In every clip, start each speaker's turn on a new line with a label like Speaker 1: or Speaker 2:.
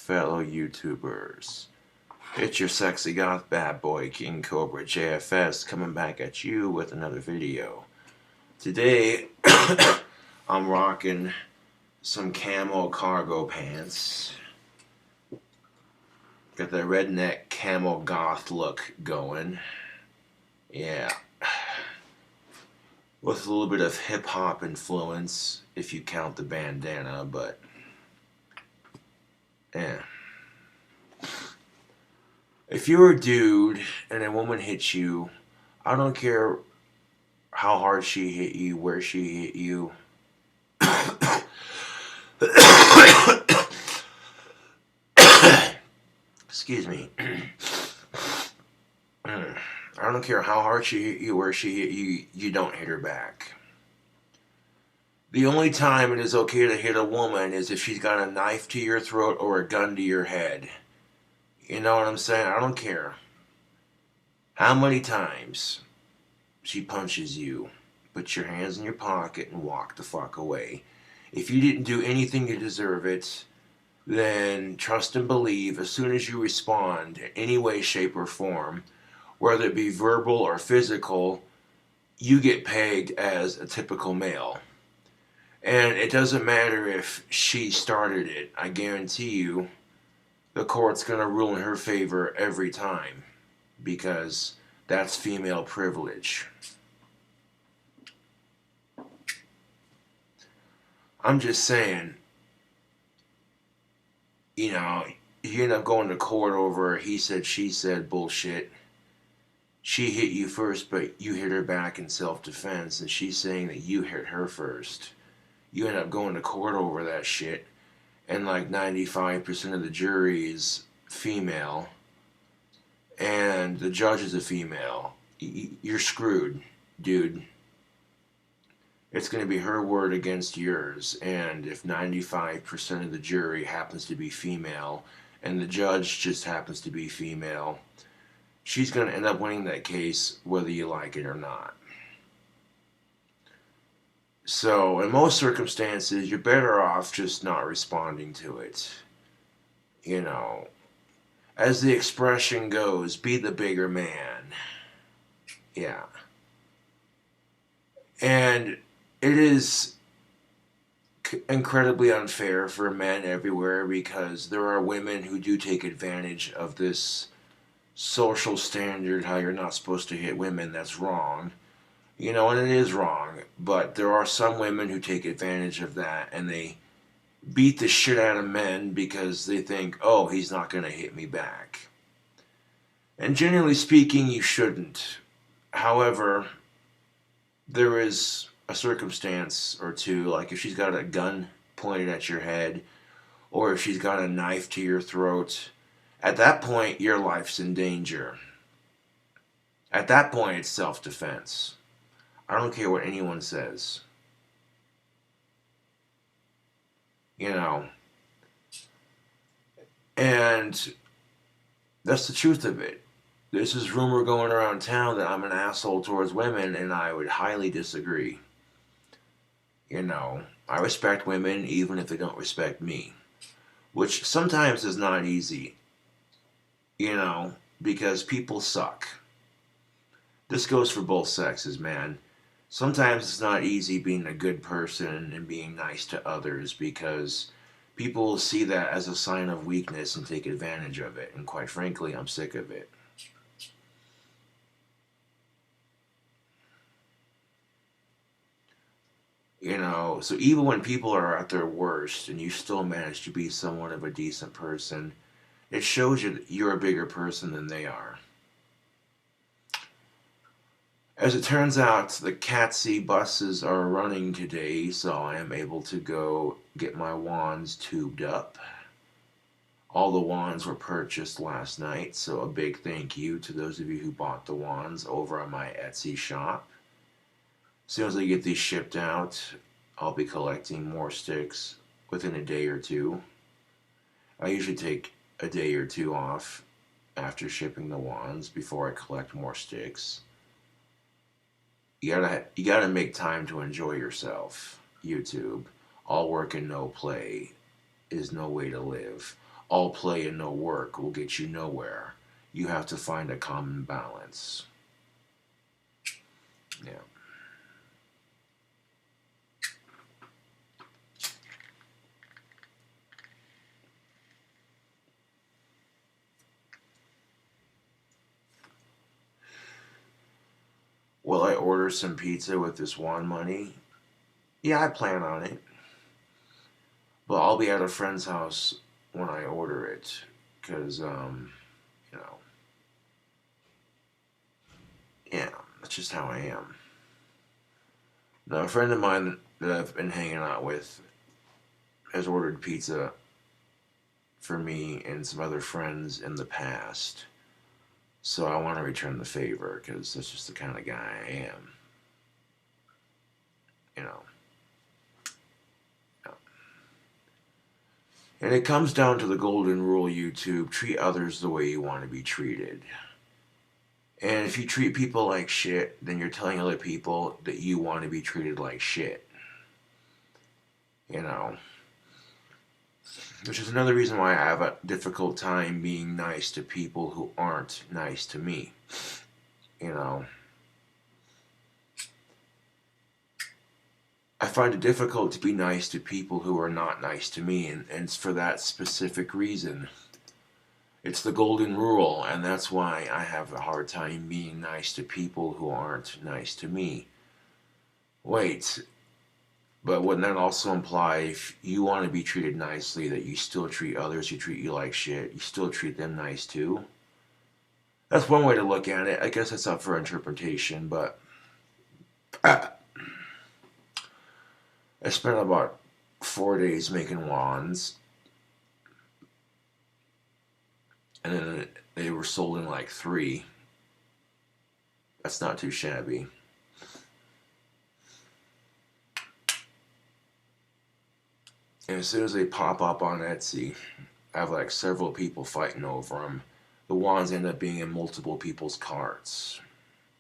Speaker 1: fellow YouTubers. It's your sexy goth bad boy, KINGCOBRAJFS, coming back at you with another video. Today, I'm rocking some camo cargo pants. Got the redneck camo goth look going. Yeah. With a little bit of hip-hop influence, if you count the bandana, but yeah. If you're a dude and a woman hits you, I don't care how hard she hit you, where she hit you. Excuse me. I don't care how hard she hit you, where she hit you, you don't hit her back. The only time it is okay to hit a woman is if she's got a knife to your throat or a gun to your head. You know what I'm saying? I don't care how many times she punches you. Put your hands in your pocket and walk the fuck away. If you didn't do anything to deserve it, then trust and believe as soon as you respond in any way, shape, or form, whether it be verbal or physical, you get pegged as a typical male. And it doesn't matter if she started it. I guarantee you the court's going to rule in her favor every time, because that's female privilege. I'm just saying, you know, you end up going to court over he said, she said bullshit. She hit you first, but you hit her back in self-defense, and she's saying that you hit her first. You end up going to court over that shit, and like 95% of the jury is female, and the judge is a female. You're screwed, dude. It's going to be her word against yours, and if 95% of the jury happens to be female, and the judge just happens to be female, she's going to end up winning that case whether you like it or not. So, in most circumstances, you're better off just not responding to it. You know, as the expression goes, be the bigger man. Yeah. And it is incredibly unfair for men everywhere, because there are women who do take advantage of this social standard, how you're not supposed to hit women. That's wrong. You know, and it is wrong, but there are some women who take advantage of that, and they beat the shit out of men because they think, oh, he's not going to hit me back. And generally speaking, you shouldn't. However, there is a circumstance or two, like if she's got a gun pointed at your head, or if she's got a knife to your throat, at that point, your life's in danger. At that point, it's self-defense. I don't care what anyone says. You know. And that's the truth of it. There's this rumor going around town that I'm an asshole towards women, and I would highly disagree. You know, I respect women even if they don't respect me. Which sometimes is not easy. You know, because people suck. This goes for both sexes, man. Sometimes it's not easy being a good person and being nice to others, because people will see that as a sign of weakness and take advantage of it. And quite frankly, I'm sick of it. You know, so even when people are at their worst and you still manage to be somewhat of a decent person, it shows you that you're a bigger person than they are. As it turns out, the Catzy buses are running today, so I am able to go get my wands tubed up. All the wands were purchased last night, so a big thank you to those of you who bought the wands over on my Etsy shop. As soon as I get these shipped out, I'll be collecting more sticks within a day or two. I usually take a day or two off after shipping the wands before I collect more sticks. You gotta make time to enjoy yourself, YouTube. All work and no play is no way to live. all play and no work will get you nowhere. You have to find a common balance. Yeah. Will I order some pizza with this won money? Yeah, I plan on it. But I'll be at a friend's house when I order it. Because, you know, yeah, that's just how I am. Now, a friend of mine that I've been hanging out with has ordered pizza for me and some other friends in the past. So I want to return the favor because that's just the kind of guy I am. You know. Yeah. And it comes down to the golden rule, YouTube. Treat others the way you want to be treated. And if you treat people like shit, then you're telling other people that you want to be treated like shit. You know. Which is another reason why I have a difficult time being nice to people who aren't nice to me. You know. I find it difficult to be nice to people who are not nice to me, and it's for that specific reason. It's the golden rule, and that's why I have a hard time being nice to people who aren't nice to me. Wait, but wouldn't that also imply if you want to be treated nicely that you still treat others who treat you like shit, you still treat them nice too? That's one way to look at it. I guess that's up for interpretation, but I spent about 4 days making wands, and then they were sold in like 3. That's not too shabby. And as soon as they pop up on Etsy, I have like several people fighting over them. The wands end up being in multiple people's carts.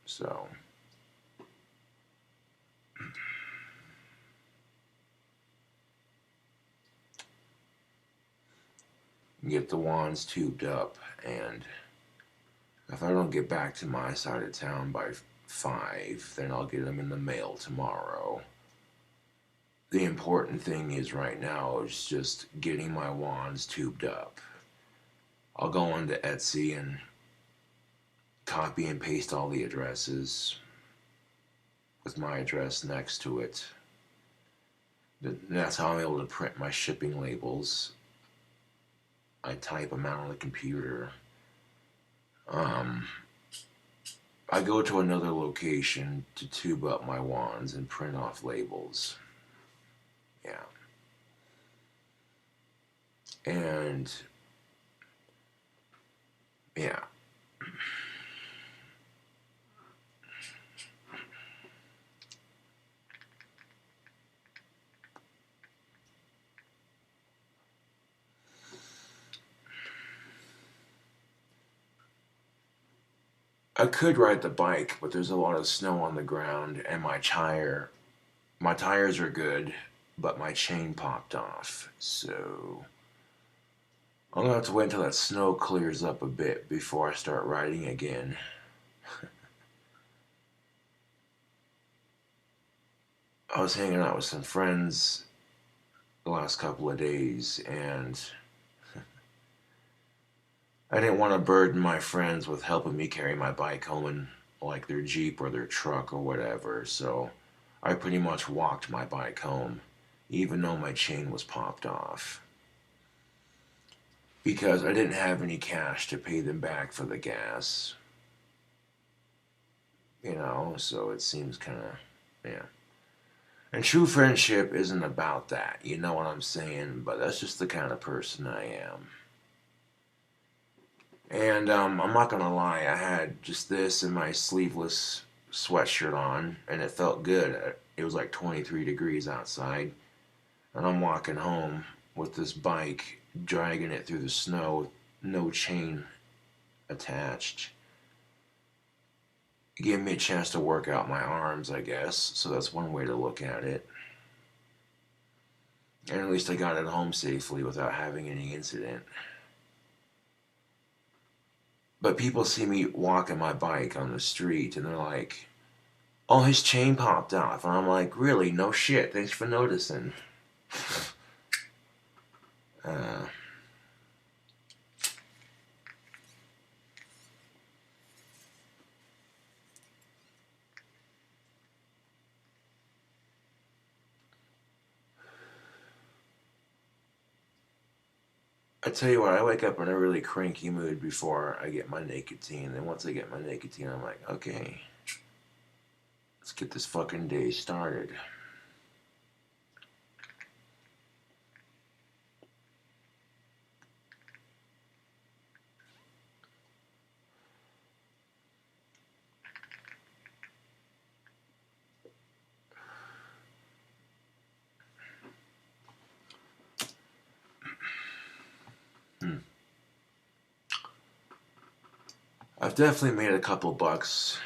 Speaker 1: So, get the wands tubed up, and if I don't get back to my side of town by 5, then I'll get them in the mail tomorrow. The important thing is right now is just getting my wands tubed up. I'll go onto Etsy and copy and paste all the addresses with my address next to it. That's how I'm able to print my shipping labels. I type them out on the computer. I go to another location to tube up my wands and print off labels. Yeah. And yeah. I could ride the bike, but there's a lot of snow on the ground, and my tires are good, but my chain popped off. So I'm gonna have to wait until that snow clears up a bit before I start riding again. I was hanging out with some friends the last couple of days, and I didn't want to burden my friends with helping me carry my bike home in like their Jeep or their truck or whatever, so I pretty much walked my bike home, even though my chain was popped off. Because I didn't have any cash to pay them back for the gas. You know, so it seems kind of, yeah. And true friendship isn't about that, you know what I'm saying? But that's just the kind of person I am. And I'm not gonna lie, I had just this and my sleeveless sweatshirt on, and it felt good. It was like 23 degrees outside, and I'm walking home with this bike, dragging it through the snow, no chain attached. It gave me a chance to work out my arms, I guess, so that's one way to look at it. And at least I got it home safely without having any incident. But people see me walking my bike on the street and they're like, oh, his chain popped off. And I'm like, really? No shit. Thanks for noticing. I tell you what, I wake up in a really cranky mood before I get my nicotine. And once I get my nicotine, I'm like, okay, let's get this fucking day started. I've definitely made a couple bucks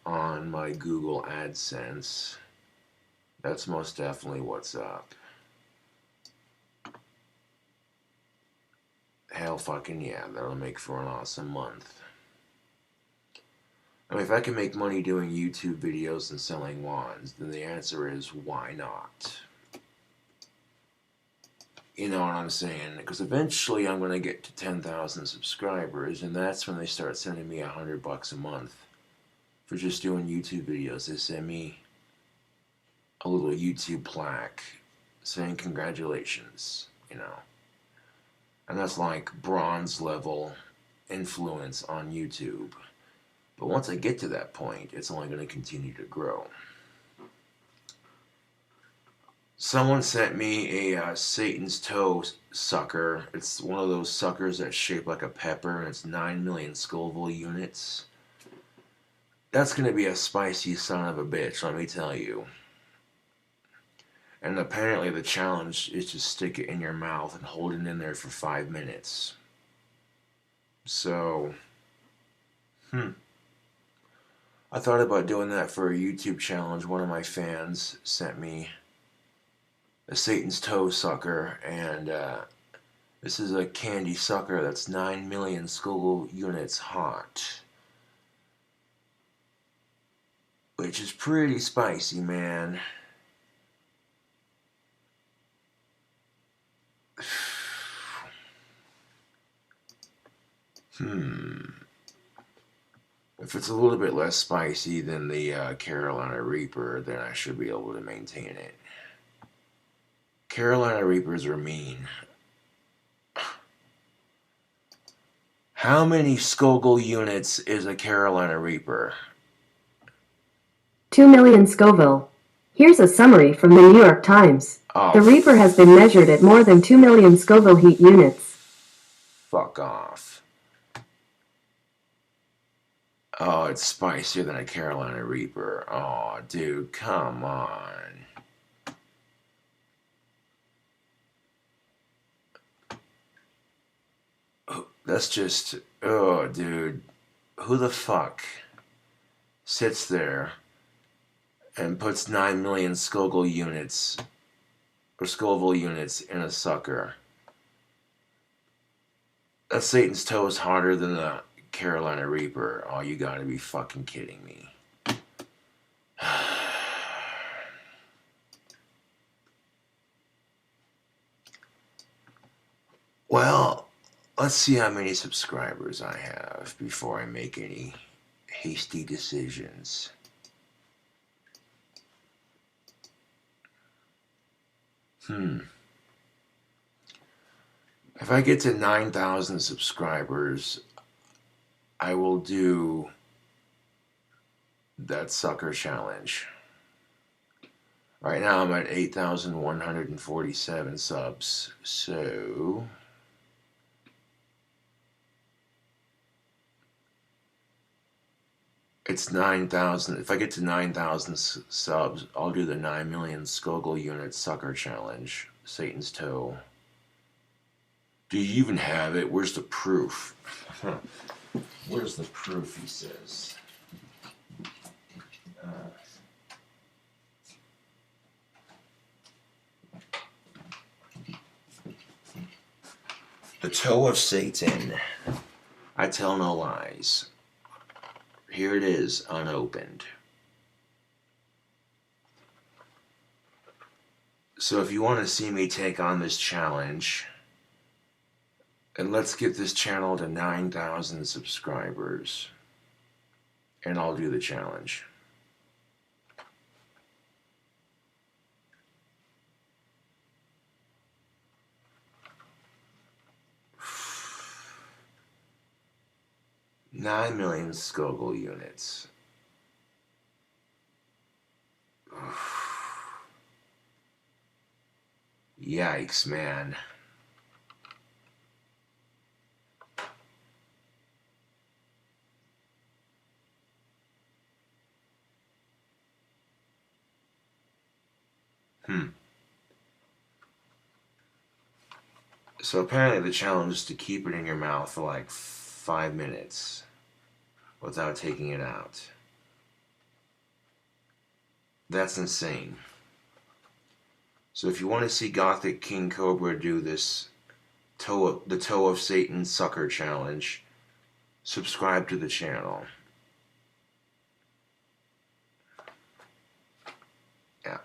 Speaker 1: on my Google AdSense. That's most definitely what's up. Hell fucking yeah, that'll make for an awesome month. I mean, if I can make money doing YouTube videos and selling wands, then the answer is why not? You know what I'm saying? Because eventually I'm going to get to 10,000 subscribers, and that's when they start sending me $100 a month for just doing YouTube videos. They send me a little YouTube plaque saying congratulations, you know. And that's like bronze level influence on YouTube. But once I get to that point, it's only going to continue to grow. Someone sent me a Satan's toe sucker. It's one of those suckers that's shaped like a pepper, and it's 9 million Scoville units. That's going to be a spicy son of a bitch, let me tell you. And apparently the challenge is to stick it in your mouth and hold it in there for 5 minutes. So, I thought about doing that for a YouTube challenge. One of my fans sent me a Satan's toe sucker, and this is a candy sucker that's 9 million Scoville units hot, which is pretty spicy, man. If it's a little bit less spicy than the Carolina Reaper, then I should be able to maintain it. Carolina Reapers are mean. How many Scoville units is a Carolina Reaper?
Speaker 2: 2 million Scoville. Here's a summary from the New York Times.
Speaker 1: Oh,
Speaker 2: the Reaper has been measured at more than 2 million Scoville heat units.
Speaker 1: Fuck off. Oh, it's spicier than a Carolina Reaper. Oh, dude, come on. That's just, oh, dude. Who the fuck sits there and puts 9 million Scoville units or Scoville units in a sucker? That Satan's toe is harder than the Carolina Reaper. Oh, you gotta be fucking kidding me. Well, let's see how many subscribers I have before I make any hasty decisions. If I get to 9,000 subscribers, I will do that sucker challenge. Right now I'm at 8,147 subs, so it's 9,000. If I get to 9,000 subs, I'll do the 9 million Scoville unit sucker challenge. Satan's toe. Do you even have it? Where's the proof? Where's the proof, he says. The toe of Satan. I tell no lies. Here it is, unopened. So if you want to see me take on this challenge, and let's get this channel to 9,000 subscribers, and I'll do the challenge. $9 million Scoville units. Yikes, man. So apparently the challenge is to keep it in your mouth for like 5 minutes without taking it out. That's insane. So if you want to see Gothic King Cobra do this the Toe of Satan Sucker Challenge, subscribe to the channel. Yeah.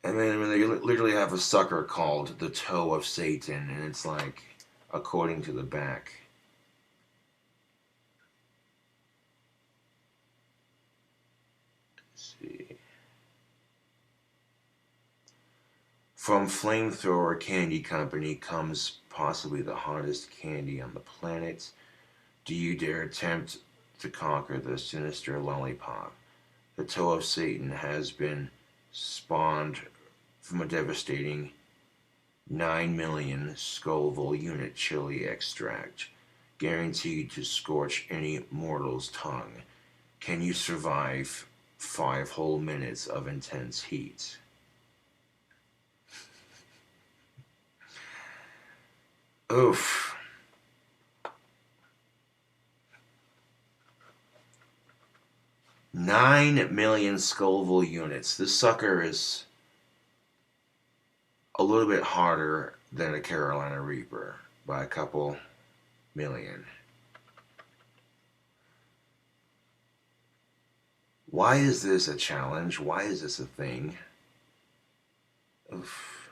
Speaker 1: And then they literally have a sucker called the Toe of Satan, and it's like, according to the back. Let's see. From Flamethrower Candy Company comes possibly the hottest candy on the planet. Do you dare attempt to conquer the sinister lollipop? The Toe of Satan has been spawned from a devastating 9 million Scoville unit chili extract, guaranteed to scorch any mortal's tongue. Can you survive 5 whole minutes of intense heat? Oof. $9 million Scoville units. This sucker is a little bit harder than a Carolina Reaper by a couple million. Why is this a challenge? Why is this a thing? Oof.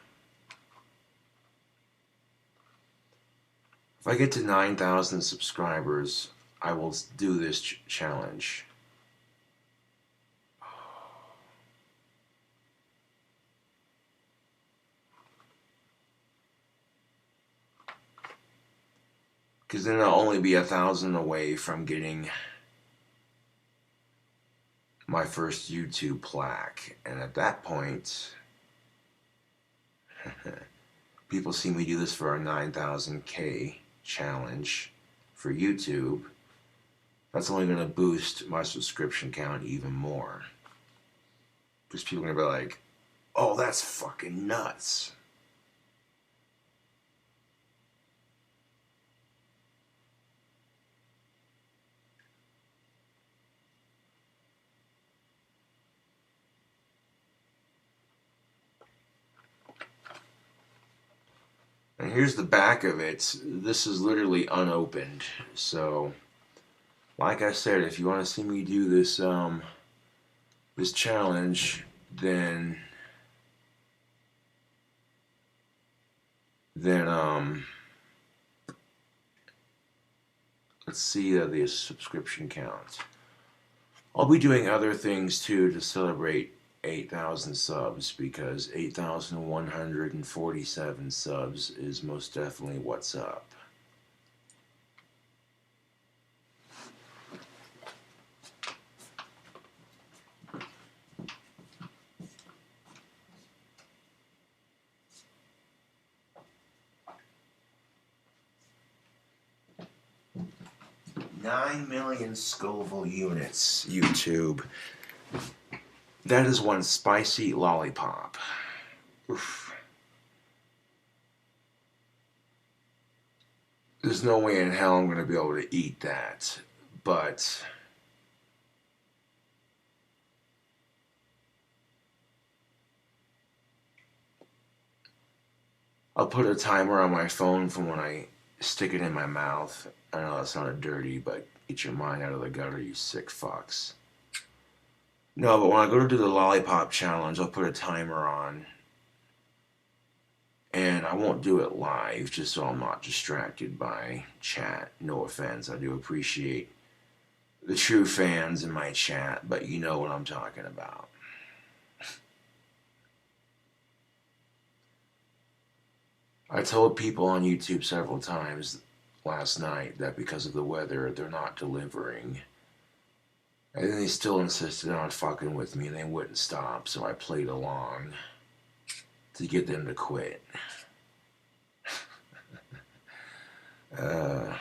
Speaker 1: If I get to 9,000 subscribers, I will do this challenge. Because then I'll only be 1,000 away from getting my first YouTube plaque. And at that point, people see me do this for a 9,000K challenge for YouTube. That's only going to boost my subscription count even more. Because people are going to be like, oh, that's fucking nuts. And here's the back of it. This is literally unopened. So, like I said, if you want to see me do this this challenge, then let's see the subscription count. I'll be doing other things too to celebrate 8,000 subs, because 8,147 subs is most definitely what's up. $9 million Scoville units, YouTube. That is one spicy lollipop. Oof. There's no way in hell I'm going to be able to eat that, but I'll put a timer on my phone from when I stick it in my mouth. I know that sounded dirty, but get your mind out of the gutter, you sick fucks. No, but when I go to do the lollipop challenge, I'll put a timer on. And I won't do it live just so I'm not distracted by chat. No offense, I do appreciate the true fans in my chat, but you know what I'm talking about. I told people on YouTube several times last night that because of the weather, they're not delivering. And then they still insisted on fucking with me and they wouldn't stop, so I played along to get them to quit. Uh,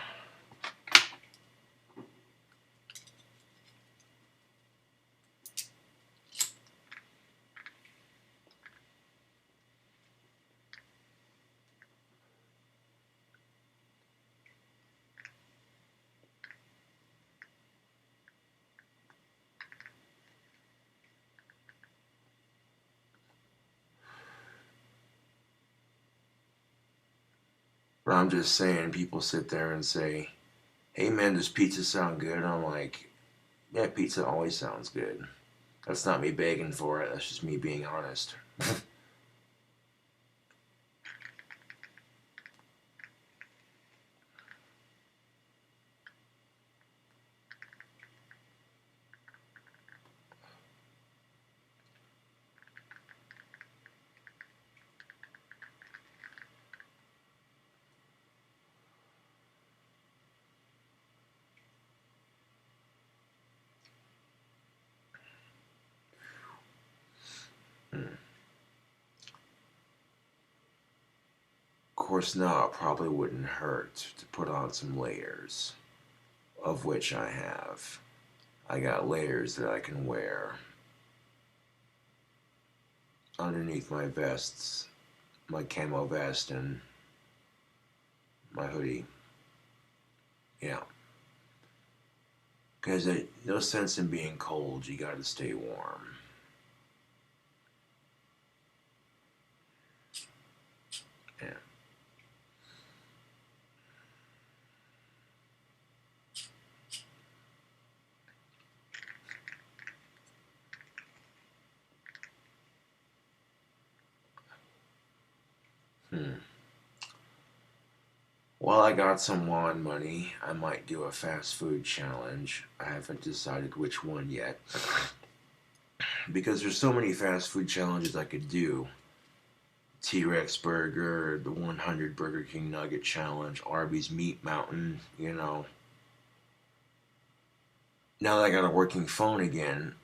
Speaker 1: but I'm just saying, people sit there and say, hey man, does pizza sound good? I'm like, yeah, pizza always sounds good. That's not me begging for it, that's just me being honest. Of course, no, it probably wouldn't hurt to put on some layers, of which I have. I got layers that I can wear underneath my vests, my camo vest, and my hoodie. Yeah. Because no sense in being cold, you gotta stay warm. Yeah. Well, I got some lawn money. I might do a fast food challenge. I haven't decided which one yet. Because there's so many fast food challenges I could do. T-Rex Burger, the 100 Burger King Nugget Challenge, Arby's Meat Mountain, you know. Now that I got a working phone again,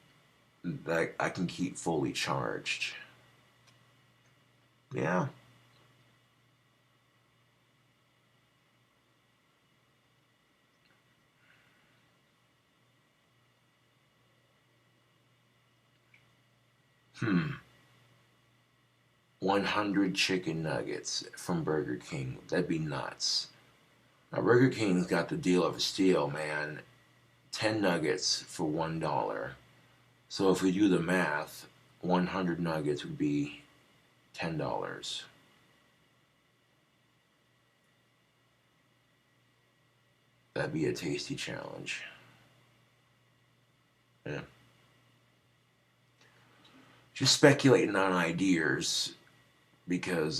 Speaker 1: that I can keep fully charged. Yeah. Hmm. 100 chicken nuggets from Burger King. That'd be nuts. Now, Burger King's got the deal of a steal, man. 10 nuggets for $1. So if we do the math, 100 nuggets would be $10. That'd be a tasty challenge. Yeah. Just speculating on ideas because,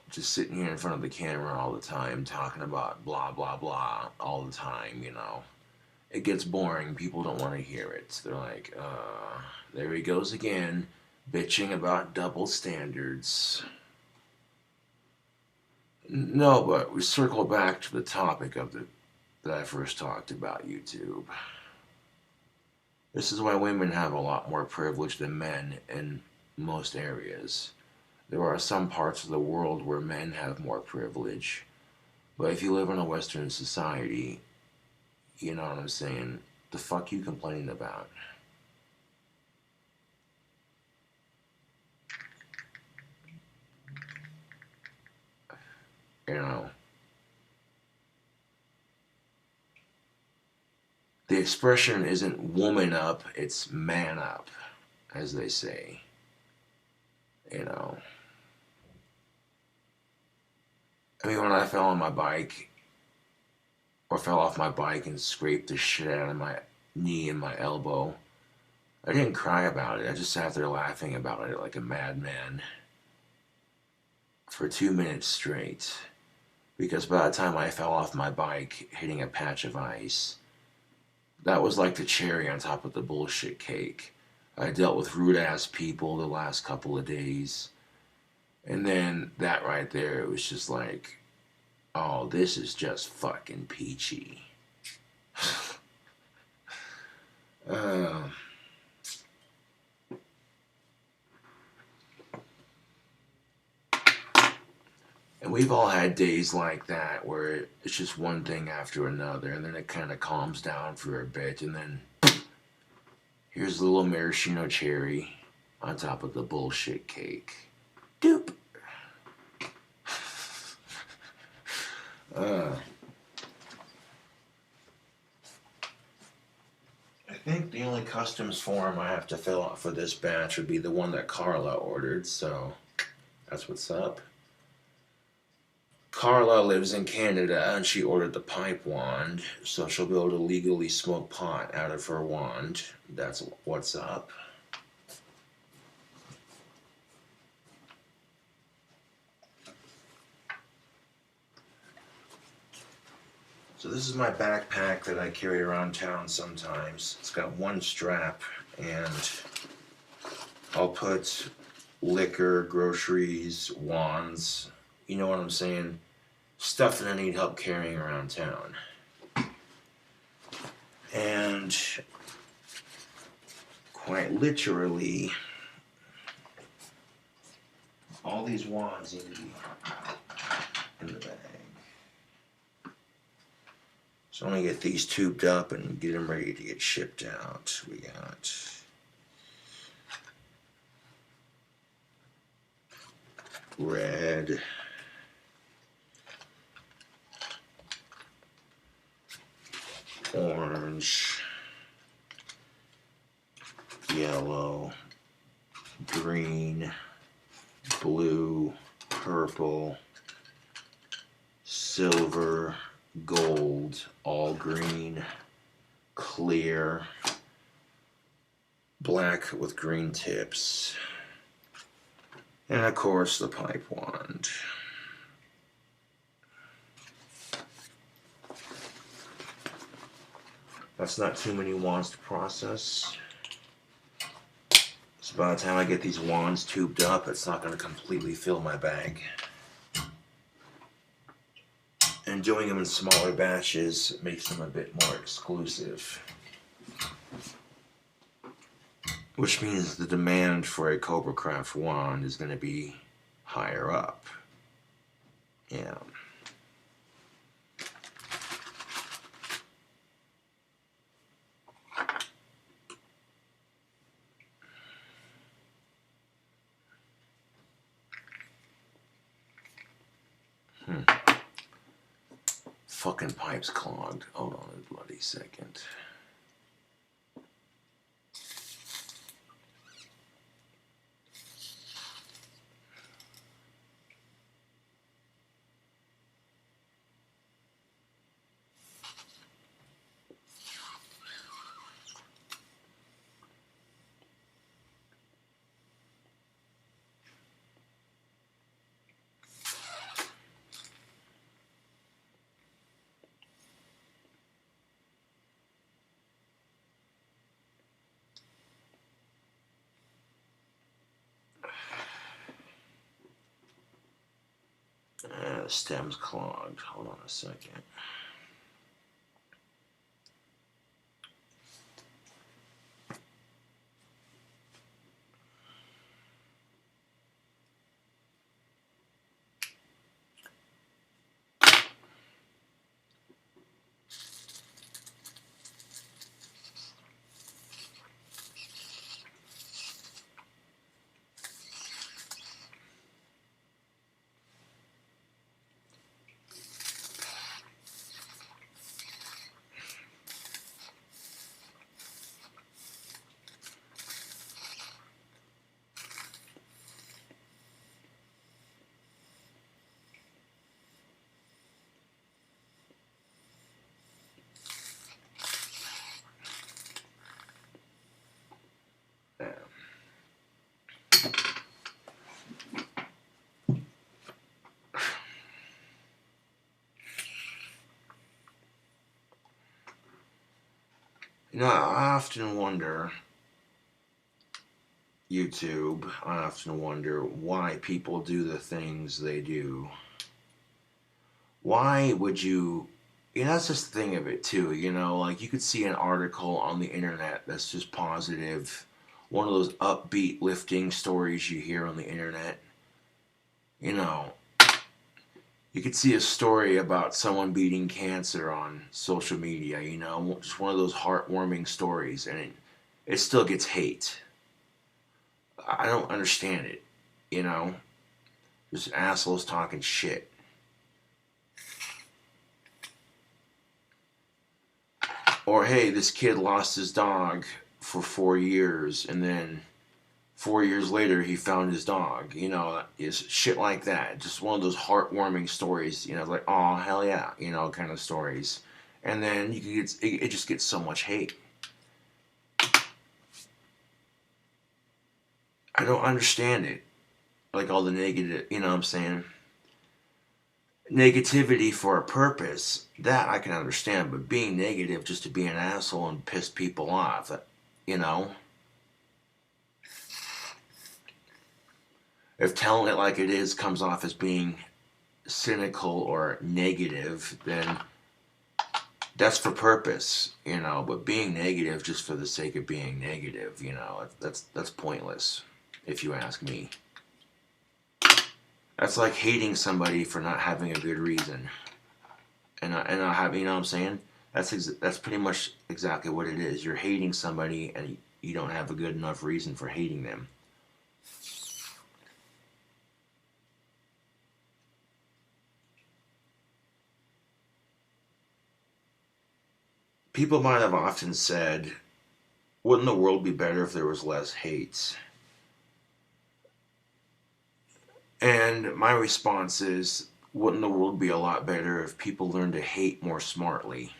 Speaker 1: just sitting here in front of the camera all the time talking about blah, blah, blah all the time, it gets boring. People don't want to hear it. They're like, there he goes again, bitching about double standards. No, but we circle back to the topic that I first talked about, YouTube. This is why women have a lot more privilege than men in most areas. There are some parts of the world where men have more privilege, but if you live in a Western society, you know what I'm saying? The fuck you complaining about? You know, the expression isn't woman up, it's man up, as they say. You know. I mean, when I fell on my bike, or fell off my bike and scraped the shit out of my knee and my elbow, I didn't cry about it. I just sat there laughing about it like a madman for 2 minutes straight. Because by the time I fell off my bike hitting a patch of ice, that was like the cherry on top of the bullshit cake. I dealt with rude ass people the last couple of days. And then that right there, it was just like, oh, this is just fucking peachy. uh, and we've all had days like that where it's just one thing after another, and then it kind of calms down for a bit, and then here's a little maraschino cherry on top of the bullshit cake. Doop. I think the only customs form I have to fill out for this batch would be the one that Carla ordered, so that's what's up. Carla lives in Canada and she ordered the pipe wand, so she'll be able to legally smoke pot out of her wand. That's what's up. So this is my backpack that I carry around town sometimes. It's got one strap, and I'll put liquor, groceries, wands, you know what I'm saying? Stuff that I need help carrying around town. And quite literally, all these wands need to be in the bag. So I'm gonna get these tubed up and get them ready to get shipped out. We got red, orange, yellow, green, blue, purple, silver, gold, all green, clear, black with green tips, and of course the pipe wand. That's not too many wands to process. So by the time I get these wands tubed up, it's not going to completely fill my bag. And doing them in smaller batches makes them a bit more exclusive. Which means the demand for a KOBRAJFS wand is going to be higher up. Yeah. Fucking pipe's clogged. Hold on a bloody second. The stem's clogged. Hold on a second. You know, I often wonder, YouTube, I often wonder why people do the things they do. Why would you, that's just the thing of it too, like you could see an article on the internet that's just positive, one of those upbeat, lifting stories you hear on the internet. You know, you could see a story about someone beating cancer on social media, just one of those heartwarming stories, and it still gets hate. I don't understand it, you know? Just assholes talking shit. Or, hey, this kid lost his dog for 4 years, and then 4 years later he found his dog. Is shit like that. Just one of those heartwarming stories, like, oh, hell yeah, kind of stories. And then you can it just gets so much hate. I don't understand it. Like all the negative, you know what I'm saying? Negativity for a purpose, that I can understand, but being negative just to be an asshole and piss people off, you know? If telling it like it is comes off as being cynical or negative, then that's for purpose, but being negative just for the sake of being negative, that's pointless, if you ask me. That's like hating somebody for not having a good reason. And I have, you know what I'm saying? That's pretty much exactly what it is. You're hating somebody and you don't have a good enough reason for hating them. People might have often said, wouldn't the world be better if there was less hate? And my response is, wouldn't the world be a lot better if people learned to hate more smartly?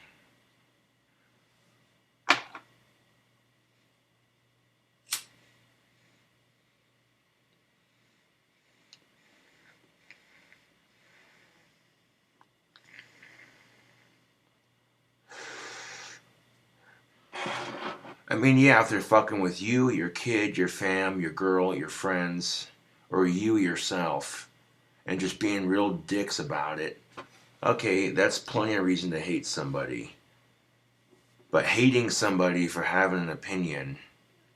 Speaker 1: I mean, yeah, if they're fucking with you, your kid, your fam, your girl, your friends, or you yourself, and just being real dicks about it, okay, that's plenty of reason to hate somebody. But hating somebody for having an opinion,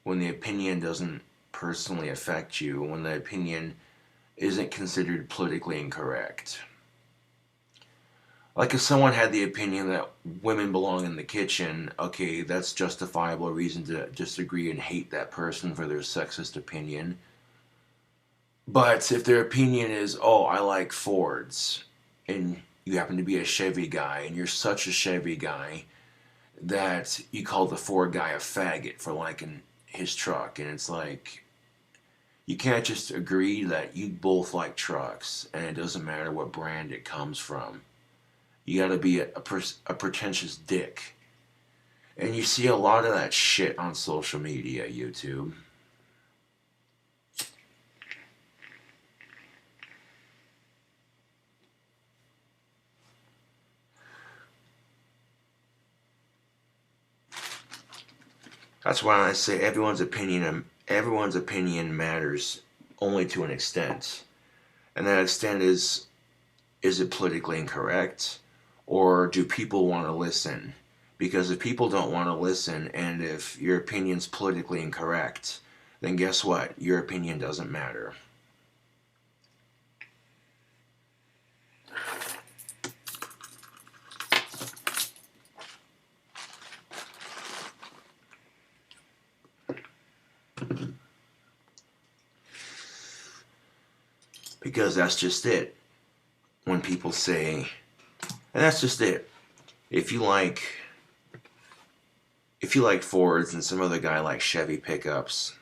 Speaker 1: when the opinion doesn't personally affect you, when the opinion isn't considered politically incorrect. Like if someone had the opinion that women belong in the kitchen, okay, that's justifiable reason to disagree and hate that person for their sexist opinion. But if their opinion is, oh, I like Fords, and you happen to be a Chevy guy, and you're such a Chevy guy that you call the Ford guy a faggot for liking his truck, and it's like, you can't just agree that you both like trucks, and it doesn't matter what brand it comes from. You gotta be a pretentious dick. And you see a lot of that shit on social media, YouTube. That's why I say everyone's opinion matters only to an extent. And that extent is it politically incorrect? Or do people want to listen? Because if people don't want to listen, and if your opinion's politically incorrect, then guess what? Your opinion doesn't matter. Because that's just it. When people say, and that's just it. If you like Fords and some other guy likes Chevy pickups,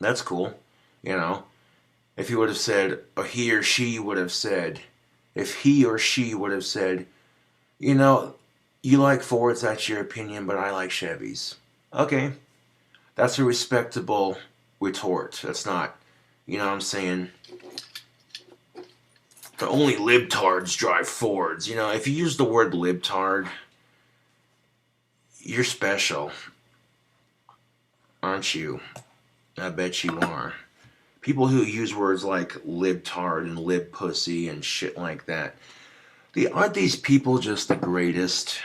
Speaker 1: that's cool. If he would have said, or he or she would have said, if he or she would have said, you like Fords, that's your opinion, but I like Chevys. Okay. That's a respectable retort. That's not, you know what I'm saying? The only libtards drive Fords. If you use the word libtard, You're special, aren't you? I bet you are. People who use words like libtard and libpussy and shit like that, aren't these people just the greatest?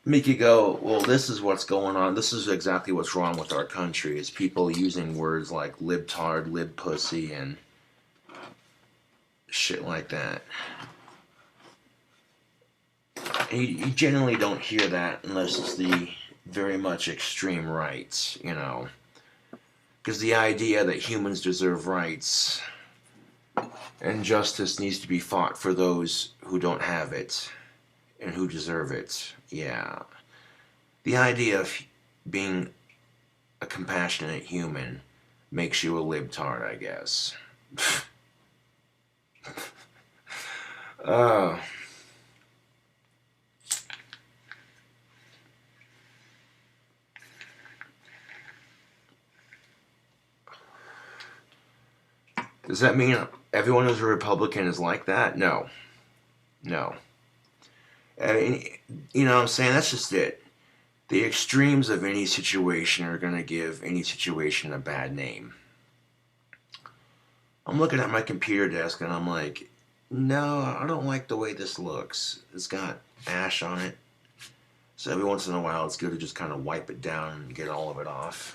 Speaker 1: Make you go, well, this is what's going on. This is exactly what's wrong with our country, is people using words like libtard, libpussy, and shit like that. And you generally don't hear that unless it's the very much extreme rights, you know. Because the idea that humans deserve rights and justice needs to be fought for those who don't have it and who deserve it. Yeah. The idea of being a compassionate human makes you a libtard, I guess. uh, does that mean everyone who's a Republican is like that? No. No. I mean, you know what I'm saying? That's just it. The extremes of any situation are going to give any situation a bad name. I'm looking at my computer desk and I'm like, no, I don't like the way this looks. It's got ash on it. So every once in a while it's good to just kind of wipe it down and get all of it off.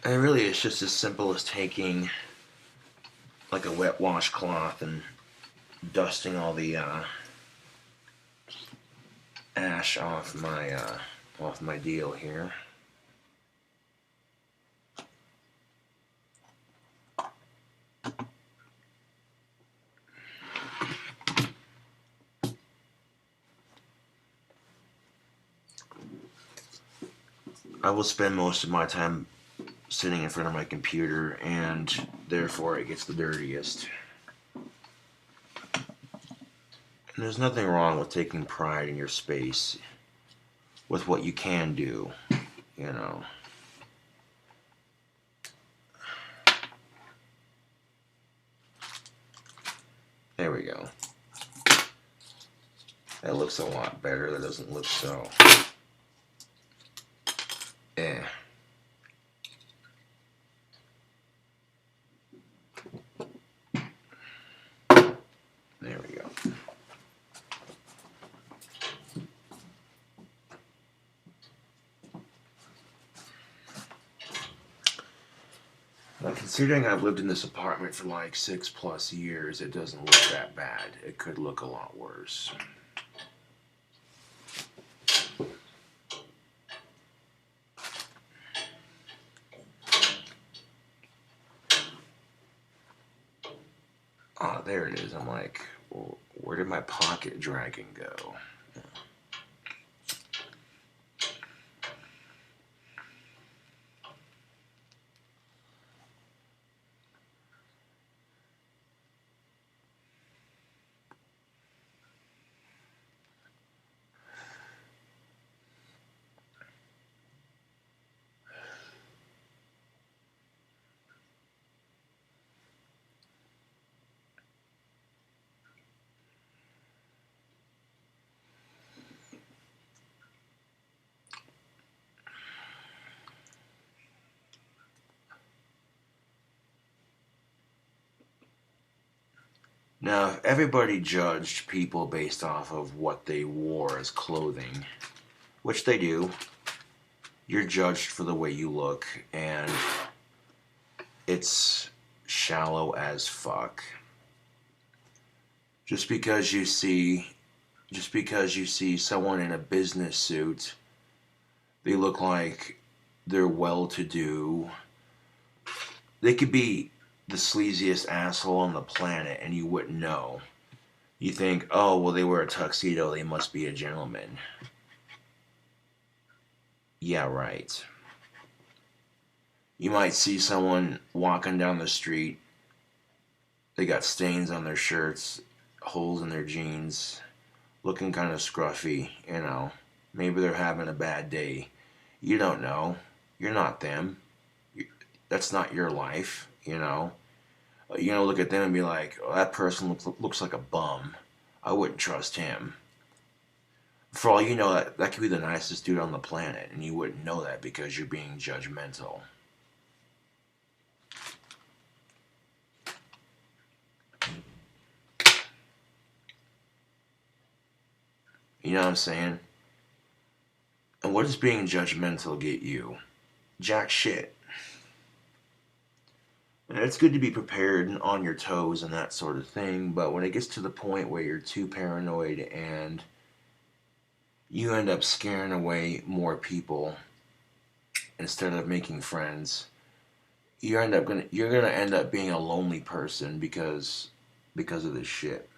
Speaker 1: And really, it's just as simple as taking like a wet washcloth and dusting all the ash off my deal here. I will spend most of my time sitting in front of my computer, and therefore it gets the dirtiest. And there's nothing wrong with taking pride in your space, with what you can do, you know. There we go. That looks a lot better. That doesn't look so... eh. There we go. Now, considering I've lived in this apartment for like 6+ years, it doesn't look that bad. It could look a lot worse. Oh, there it is. I'm like, well, where did my pocket dragon go? Now, if everybody judged people based off of what they wore as clothing, which they do, you're judged for the way you look, and it's shallow as fuck. Just because you see someone in a business suit, they look like they're well-to-do. They could be the sleaziest asshole on the planet and you wouldn't know. You think, oh, well, they wear a tuxedo, they must be a gentleman. Yeah, right. You might see someone walking down the street, they got stains on their shirts, holes in their jeans, looking kind of scruffy, you know. Maybe they're having a bad day. You don't know. You're not them. That's not your life, you know. You know, look at them and be like, oh, that person looks like a bum. I wouldn't trust him. For all you know, that could be the nicest dude on the planet, and you wouldn't know that because you're being judgmental. You know what I'm saying? And what does being judgmental get you? Jack shit. And it's good to be prepared and on your toes and that sort of thing, but when it gets to the point where you're too paranoid and you end up scaring away more people instead of making friends, you're gonna end up being a lonely person because of this shit.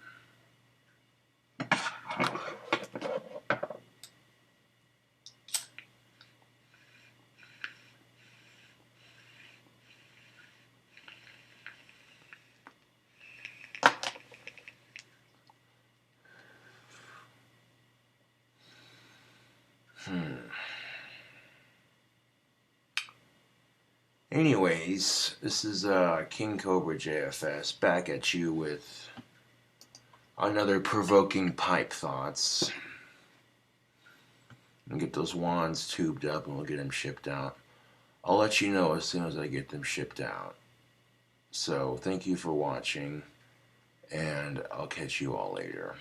Speaker 1: Anyways, this is KingCobrajFS back at you with another provoking pipe thoughts. And get those wands tubed up and we'll get them shipped out. I'll let you know as soon as I get them shipped out. So thank you for watching, and I'll catch you all later.